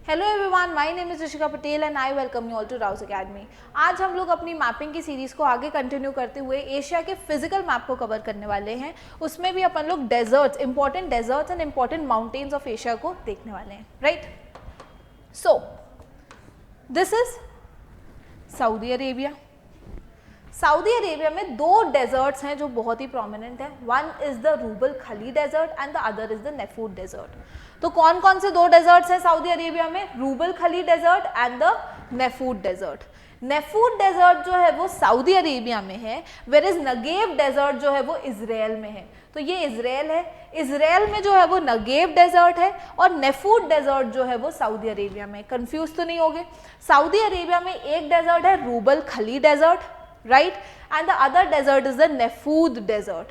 Hello everyone, my name is Rishika Patel and I welcome you all to Rau's academy. आज हम लोग अपनी मैपिंग की सीरीज को आगे कंटिन्यू करते हुए एशिया के फिजिकल मैप को कवर करने वाले हैं। उसमें भी अपन लोग deserts, important deserts and important mountains of Asia को देखने वाले हैं, right. So this is Saudi Arabia. Saudi Arabia में दो डेजर्ट्स हैं जो बहुत ही प्रोमिनेंट है। One is the Rub al Khali desert and the other is the Nefud desert. तो कौन कौन से दो डेजर्ट्स हैं सऊदी अरेबिया में? Rub al Khali desert and the Nefud desert. Nefud desert जो है वो सऊदी अरेबिया में है, वेयर इज नगेव डेजर्ट जो है वो इजराइल में है। तो ये इजराइल है, इजराइल में जो है वो नगेव डेजर्ट है और नेफूद डेजर्ट जो है वो सऊदी अरेबिया में। कंफ्यूज तो नहीं होगे? सऊदी अरेबिया में एक डेजर्ट है rouble Khali desert, right, and the other desert is the Nefud desert.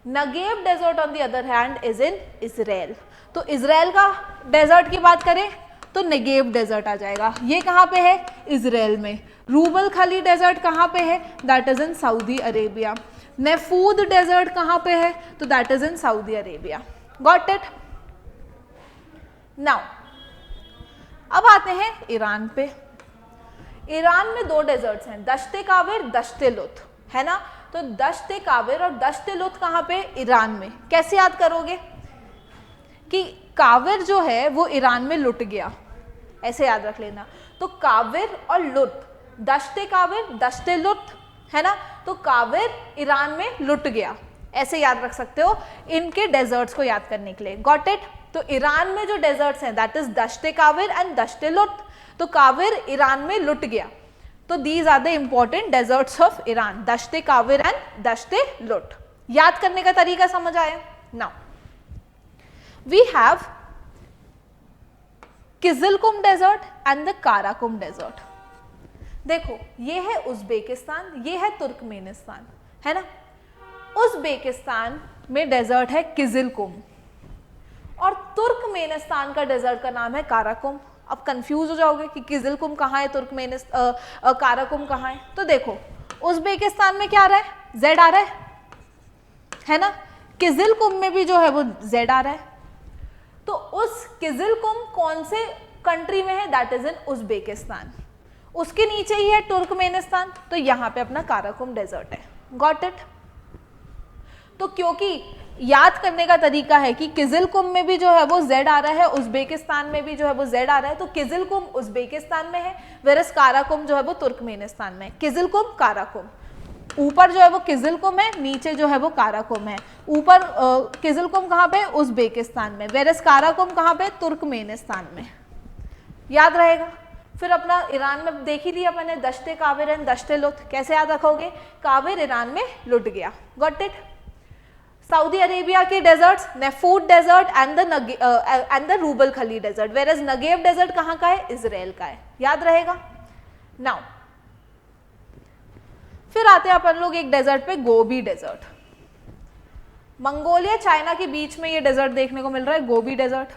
Negev desert on the other hand is in Israel. तो इजराइल का डेजर्ट की बात करें तो नेगेव डेजर्ट आ जाएगा। ये कहाँ पे है? इजराइल में। रूबल खली डेजर्ट कहाँ पे है? That is in Saudi Arabia. Nefud desert कहाँ पे है? तो that is in Saudi Arabia. Got it? Now अब आते हैं ईरान पे। ईरान में दो डेजर्ट्स हैं, दश्ते काविर, दश्ते लुत, है ना। तो दश्ते काविर और दश्ते लुत कहाँ पे? ईरान में। कैसे याद करोगे कि काविर जो है वो ईरान में लुट गया, ऐसे याद रख लेना। तो काविर और लुत, दश्ते काविर, दश्ते लुत, है ना। तो काविर ईरान में लुट गया, ऐसे याद रख सकते हो इनके डेजर्ट्स को याद करने के लिए। Got it? तो ईरान में जो डेजर्ट्स हैं that is Dashte Kavir and Dashte Lut. तो काविर ईरान में लुट गया। तो these are the important deserts of Iran, Dashte Kavir and Dashte Lut. याद करने का तरीका समझ आया? Now we have Kyzylkum desert and the Karakum desert. देखो, ये है उज्बेकिस्तान, ये है तुर्कमेनिस्तान, है ना। उज्बेकिस्तान में डेजर्ट है किजिलकुम और तुर्कमेनिस्तान का डेजर्ट का नाम है काराकुम। अब कंफ्यूज हो जाओगे कि किजिलकुम कहाँ है, काराकुम कहाँ है। तो देखो, उज्बेकिस्तान में क्या आ रहा है? जेड आ रहा है ना। किजिलकुम में भी जो है वो जेड आ रहा है। तो उस किजिलकुम कौन से कंट्री में है? That is in Uzbekistan. उसके नीचे ही है तुर्कमेनिस्तान, तो यहाँ पे अपना काराकुम डेजर्ट है। Got it? तो क्योंकि याद करने का तरीका है कि किजिलकुम में भी जो है वो जेड आ रहा है, उज्बेकिस्तान में भी जो है वो जेड आ रहा है, तो किजिलकुम उज्बेकिस्तान में है, वेरस काराकुम जो है वो तुर्कमेनिस्तान में। किजिलकुम, काराकुम, ऊपर जो है वो किजिलकुम है, नीचे जो है वो काराकुम है। ऊपर किजिलकुम कहाँ पे? उज्बेकिस्तान में, वेरस काराकुम कहाँ पे? तुर्कमेनिस्तान में। याद रहेगा? फिर अपना ईरान में देख ही लिया मैंने, दश्ते काविर एंड दश्ते लुत। कैसे याद रखोगे? काविर ईरान में लुट गया। Got it? सऊदी अरेबिया के deserts, Nefud desert and the Rub al Khali desert, whereas Negev desert कहाँ का है? इजराइल का है। याद रहेगा? नाउ फिर आते हैं अपन लोग एक डेजर्ट पे, गोबी डेजर्ट। मंगोलिया चाइना के बीच में ये डेजर्ट देखने को मिल रहा है, गोबी डेजर्ट।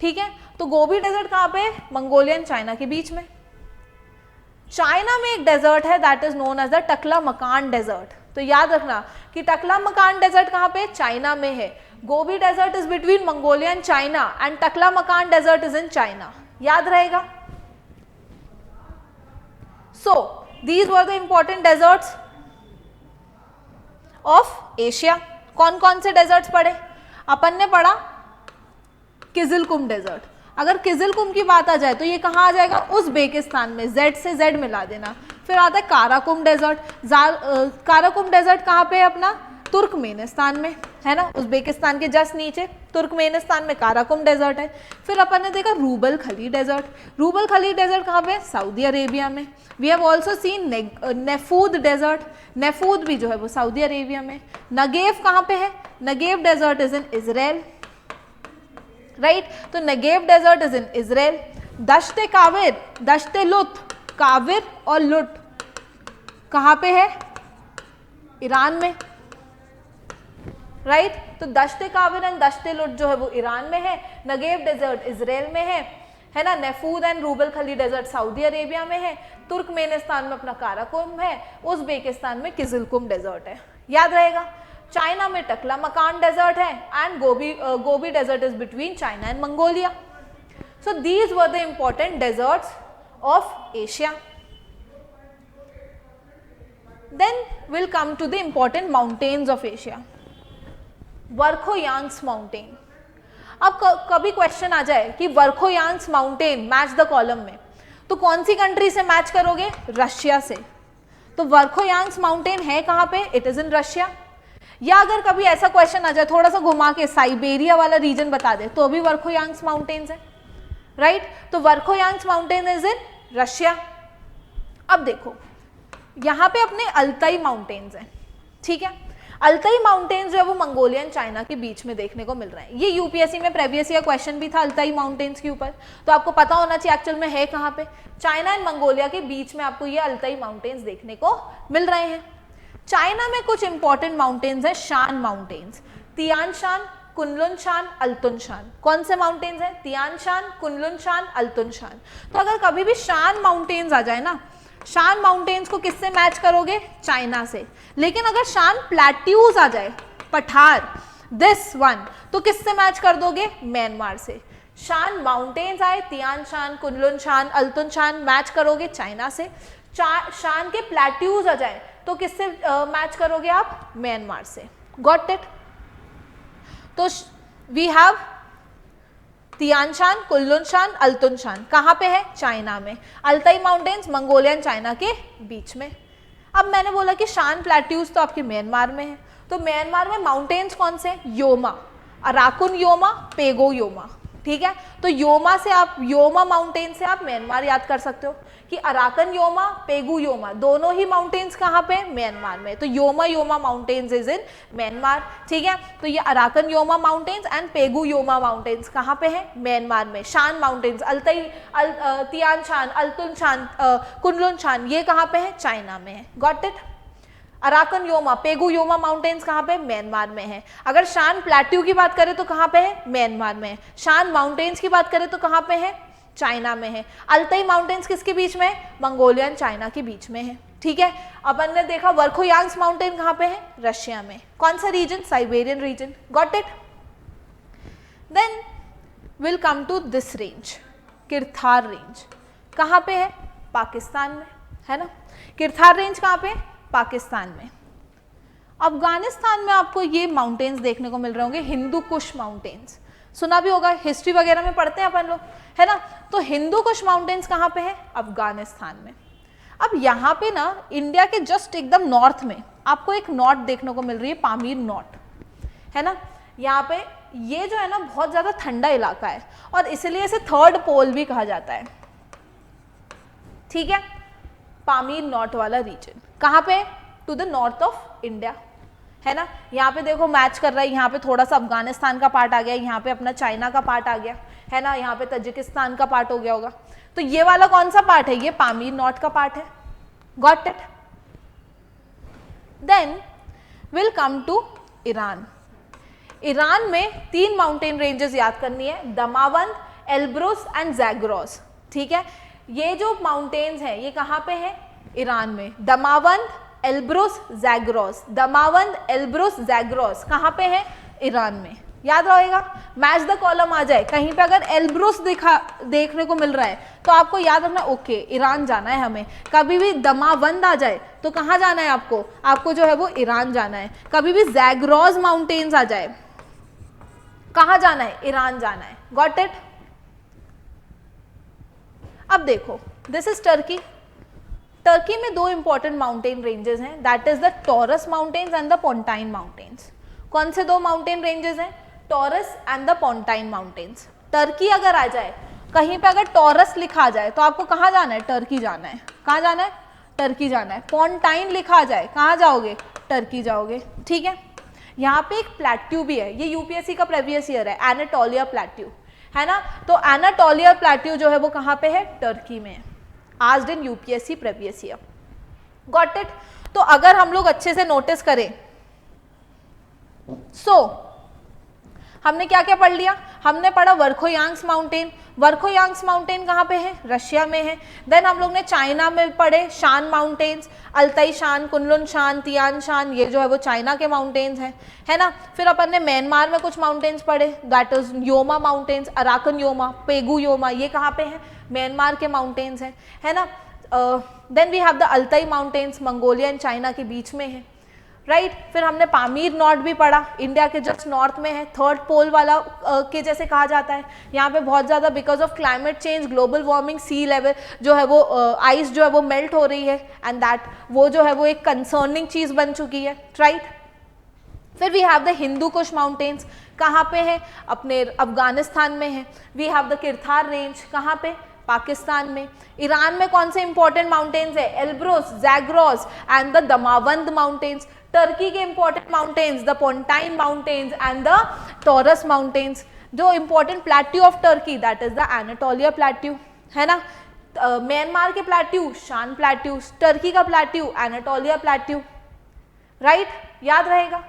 ठीक है, तो गोबी डेजर्ट कहाँ पे? मंगोलिया एंड चाइना के बीच में। चाइना में एक डेजर्ट है that is known as the Taklamakan desert. तो याद रखना कि टकला-मकान डेजर्ट कहाँ पे? चाइना में है। Gobi desert is between Mongolia and China and Taklamakan desert is in China. याद रहेगा? So these were the important deserts of Asia. कौन कौन से डेजर्ट्स पढ़े अपन ने? पढ़ा किजिलकुम डेजर्ट। अगर किजिलकुम की बात आ जाए तो ये कहाँ आ जाएगा? उज्बेकिस्तान में, जेड से जेड मिला देना। फिर आता है काराकुम डेजर्ट। काराकुम डेजर्ट कहाँ पे है अपना? तुर्कमेनिस्तान में, है ना। उज्बेकिस्तान के जस्ट नीचे तुर्कमेनिस्तान में काराकुम डेजर्ट है। फिर अपन ने देखा rouble Khali desert. Rub al Khali desert कहाँ पे? सऊदी अरेबिया में। We have also seen Nefud desert. Nefud भी जो है वो सऊदी अरेबिया में। नगेव कहाँ पे है? Negev desert is in Israel, right. तो Negev desert is in Israel. Dashte Kavir, Dashte Lut, Kavir और लुट कहाँ पे है? ईरान में, राइट। तो दश्ते काविर एंड दश्ते लुट जो है वो ईरान में है। नगेव डेजर्ट इजराइल में है ना। नेफूद and rouble Khali desert Saudi Arabia में है। तुर्कमेनिस्तान में अपना काराकुम है। उज्बेकिस्तान में किजिलकुम डेजर्ट है। याद रहेगा? चाइना में टकला-मकान डेजर्ट है and Gobi desert is between China and Mongolia. So these were the important deserts of Asia. Then we'll come to the important mountains of Asia. Verkhoyansk mountain. अब कभी question आ जाए कि Verkhoyansk mountain match the column में, तो कौन सी country से मैच करोगे? रशिया से. तो वर्खोयांग्स माउंटेन है कहाँ पे? It is in Russia. या अगर कभी ऐसा क्वेश्चन आ जाए थोड़ा सा घुमा के साइबेरिया वाला रीजन बता दे तो भी वर्खोयांग्स माउंटेन्स है, राइट? तो Verkhoyansk mountain is in Russia. अब देखो यहाँ पे अपने अल्ताई माउंटेन्स हैं, ठीक है? अल्ताई माउंटेन्स जो है वो मंगोलिया एंड चाइना के बीच में देखने को मिल रहे हैं. ये यूपीएससी में प्रीवियस ईयर क्वेश्चन भी था अल्ताई माउंटेन्स के ऊपर, तो आपको पता होना चाहिए एक्चुअल में है कहाँ पे. चाइना एंड मंगोलिया के बीच में आपको ये अल्ताई माउंटेन्स देखने को मिल रहे हैं. चाइना में कुछ इंपॉर्टेंट माउंटेन्स हैं, शान mountains, Tian Shan, Kunlun Shan, Altun शान. कौन से माउंटेन्स हैं? Tian Shan, Kunlun Shan, Altun शान. तो अगर कभी भी शान माउंटेन्स आ जाए ना, शान माउंटेन्स को किससे मैच करोगे? चाइना से. लेकिन अगर शान प्लेट्यूज आ जाए, पठार, दिस वन, तो किससे मैच कर दोगे? म्यांमार से. शान माउंटेन्स आए, Tian Shan, Kunlun Shan, Altun शान, मैच करोगे चाइना से. शान के प्लेट्यूज आ जाए तो किससे मैच करोगे आप? म्यांमार से. Got it? तो we have Tian Shan, Kunlun Shan, Altun Shan. कहाँ पे है? चाइना में. Altai mountains Mongolia and China के बीच में. अब मैंने बोला कि शान प्लेट्यूज तो आपके म्यांमार में है, तो म्यांमार में माउंटेन्स कौन से? Yoma, Arakan Yoma, Pegu Yoma. ठीक है? तो योमा से आप, योमा माउंटेन से आप म्यांमार याद कर सकते हो कि अराकन योमा, पेगु योमा, दोनों ही माउंटेन्स कहाँ पे? म्यांमार में. तो Yoma Yoma mountains is in Myanmar. ठीक है? तो ये Arakan Yoma mountains and Pegu Yoma mountains कहाँ पे है? म्यांमार में. Shan mountains, Altai, Tian Shan, Altun शान, कुनलुन शान, ये कहाँ पे है? चाइना में है. Got it? Arakan Yoma, Pegu Yoma mountains कहाँ पे? म्यांमार में है. अगर शान प्लेट्यू की बात करें तो कहाँ पे है? म्यांमार में है. शान माउंटेन्स की बात करें तो कहाँ पे है? चाइना में है. अल्ताई माउंटेन्स किसके बीच में है? मंगोलिया एंड चाइना के बीच में है. ठीक है? अपन ने देखा वर्खोयांग्स माउंटेन कहाँ पे है? रशिया में. कौन सा region? Siberian region. Got it? Then will come to this range, Kirthar range. कहाँ पे है? पाकिस्तान में, है ना? किरथार रेंज कहाँ पे? पाकिस्तान में. अफगानिस्तान में आपको ये माउंटेन्स देखने को मिल रहे होंगे, हिंदू कुश माउंटेन्स. सुना भी होगा, हिस्ट्री वगैरह में पढ़ते हैं अपन लोग, है ना? तो हिंदू कुश माउंटेन्स कहाँ पे है? अफगानिस्तान में. अब यहाँ पे ना इंडिया के जस्ट एकदम नॉर्थ में आपको एक नॉट देखने को मिल रही है, पामीर नॉट, है ना? यहाँ पे ये जो है ना बहुत ज़्यादा ठंडा इलाका है और इसलिए इसे थर्ड पोल भी कहा जाता है. ठीक है? पामीर नॉट वाला रीजन कहाँ पे? To the north of India, है ना? यहाँ पे देखो मैच कर रहा है, यहाँ पे थोड़ा सा अफगानिस्तान का पार्ट आ गया, यहाँ पे अपना चाइना का पार्ट आ गया, है ना? यहाँ पे तजिकिस्तान का पार्ट हो गया होगा. तो ये वाला कौन सा पार्ट है? ये पामीर नॉट का पार्ट है. Got it? Then will come to Iran. Iran में 3 माउंटेन रेंजेस याद करनी है, दमावंद, एल्ब्रुस एंड ज़ैग्रोस. ठीक है? ये जो माउंटेन्स हैं ये कहाँ पे है? ईरान में. Damavand, Elburz, Zagros. Damavand, Elburz, Zagros कहाँ पे है? ईरान में. याद रहेगा, मैच द कॉलम आ जाए कहीं पे अगर एल्ब्रुस देखने को मिल रहा है तो आपको याद रखना, ओके ईरान जाना है हमें. कभी भी दमावंद आ जाए तो कहाँ जाना है आपको? आपको जो है वो ईरान जाना है. कभी भी ज़ैग्रोस माउंटेन्स आ जाए कहाँ जाना है? ईरान जाना है. Got it? अब देखो, दिस इज टर्की. टर्की में 2 इंपॉर्टेंट माउंटेन रेंजेस हैं, that is the Taurus mountains and the Pontine mountains. कौन से 2 माउंटेन रेंजेस हैं? Taurus and the Pontine mountains. Turkey अगर आ जाए कहीं पे, अगर टॉरस लिखा जाए तो आपको कहाँ जाना है? टर्की जाना है. कहाँ जाना है? टर्की जाना है. पोंटाइन लिखा जाए कहाँ जाओगे? टर्की जाओगे. ठीक है? यहाँ पे एक प्लेट्यू भी है, ये यूपीएससी का प्रीवियस ईयर है, एनाटोलिया प्लेट्यू, है ना? तो एनाटोलिया प्लेट्यू जो है वो कहाँ पे है? टर्की में है. Asked in UPSC previous year. Got it? तो अगर हम लोग अच्छे से नोटिस करें, सो हमने क्या क्या पढ़ लिया, हमने पढ़ा वर्खोयांग्स माउंटेन। वर्खोयांग्स माउंटेन कहाँ पे है, रशिया में है। देन हम लोग ने चाइना में पढ़े शान माउंटेन्स, अल्ताई शान, कुनलुन शान, तियान शान, ये जो है वो चाइना के माउंटेन्स हैं, है ना। फिर अपन ने म्यांमार में कुछ माउंटेन्स पढ़े, that is Yoma mountains, Arakan Yoma, Pegu Yoma, ये कहाँ पे है, म्यांमार के माउंटेन्स हैं, है ना। Then we have the Altai mountains, Mongolia and China के बीच में है, राइट। फिर हमने पामीर नॉर्थ भी पढ़ा, इंडिया के जस्ट नॉर्थ में है, थर्ड पोल वाला के जैसे कहा जाता है। यहाँ पे बहुत ज़्यादा because of climate change, global warming, sea level जो है वो आइस जो है वो मेल्ट हो रही है, एंड दैट वो जो है वो एक कंसर्निंग चीज़ बन चुकी है, राइट। फिर we have the Hindu Kush mountains, कहाँ पे है, अपने अफगानिस्तान में है। We have the Kirthar range, कहाँ पे, पाकिस्तान में। ईरान में कौन से इंपॉर्टेंट माउंटेन्स है, Elburz, Zagros and the Damavand mountains. Turkey के important mountains, the Pontine mountains and the Taurus mountains. जो important plateau of Turkey, that is the Anatolia plateau, है ना। म्यांमार के प्लेट्यू, शान प्लेट्यू, टर्की का plateau, Anatolia plateau, right, याद रहेगा।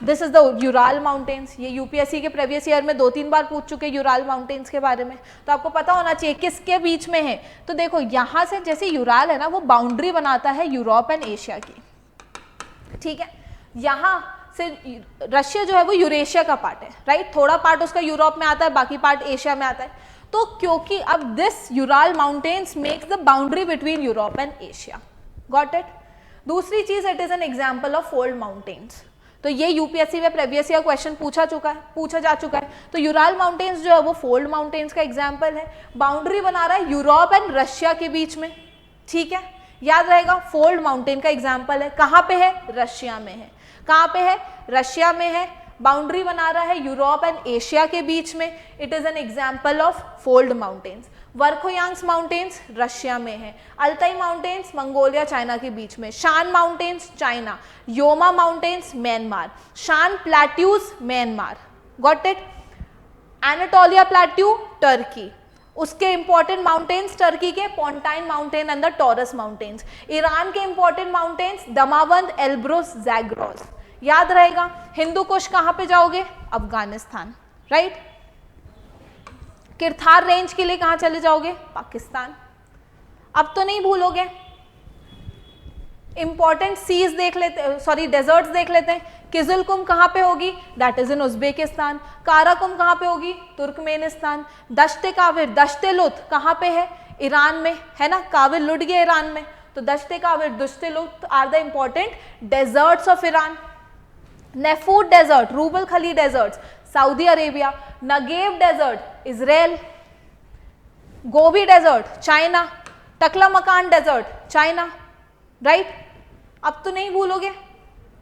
This is the Ural mountains, ये UPSC के previous year में 2-3 बार पूछ चुके यूराल माउंटेन्स के बारे में, तो आपको पता होना चाहिए किसके बीच में है। तो देखो यहाँ से जैसे यूराल है ना, वो बाउंड्री बनाता है यूरोप एंड एशिया की, ठीक है। यहाँ से रशिया जो है वो यूरेशिया का पार्ट है, राइट, थोड़ा पार्ट उसका यूरोप में आता है, बाकी पार्ट एशिया में आता है। तो क्योंकि अब this Ural mountains makes the boundary between Europe and Asia, got it. दूसरी चीज, it is an example of fold mountains. तो ये यूपीएससी में प्रीवियस ईयर क्वेश्चन पूछा जा चुका है। तो यूराल माउंटेन्स जो है वो फोल्ड माउंटेन्स का एग्जाम्पल है, बाउंड्री बना रहा है यूरोप एंड रशिया के बीच में, ठीक है, याद रहेगा। फोल्ड माउंटेन का एग्जाम्पल है, कहाँ पे है, रशिया में है। कहाँ पे है, रशिया में है, बाउंड्री बना रहा है यूरोप एंड एशिया के बीच में, it is an example of fold mountains. Verkhoyansk mountains Russia में है, अल्ताई माउंटेन्स मंगोलिया चाइना के बीच में, Shan mountains China, Yoma mountains Myanmar, Shan plateaus Myanmar, got it. Anatolia plateau Turkey, उसके important mountains Turkey के Pontine mountain and the Taurus mountains. Iran के important mountains Damavand, Elburz, Zagros, याद रहेगा। हिंदू कुश कहाँ पे जाओगे, अफगानिस्तान, राइट। किरथार रेंज के लिए कहाँ चले जाओगे, पाकिस्तान। अब तो नहीं भूलोगे। इंपॉर्टेंट सीज देख लेते, सॉरी डेजर्ट्स देख लेते हैं। किजुलकुम कहाँ पे होगी, that is in Uzbekistan. Karakum कहाँ पे होगी, तुर्कमेनिस्तान। दश्ते काविर, दश्ते लुत कहाँ पे है, ईरान में, है ना, काविर लुट गए ईरान में, तो Dashte Kavir, Dashte Lut are the important deserts of Iran. Nefud desert, Rub al Khali deserts, Saudi Arabia. Negev desert, Israel. Gobi desert, China. Taklamakan desert, China, right. अब तो नहीं भूलोगे।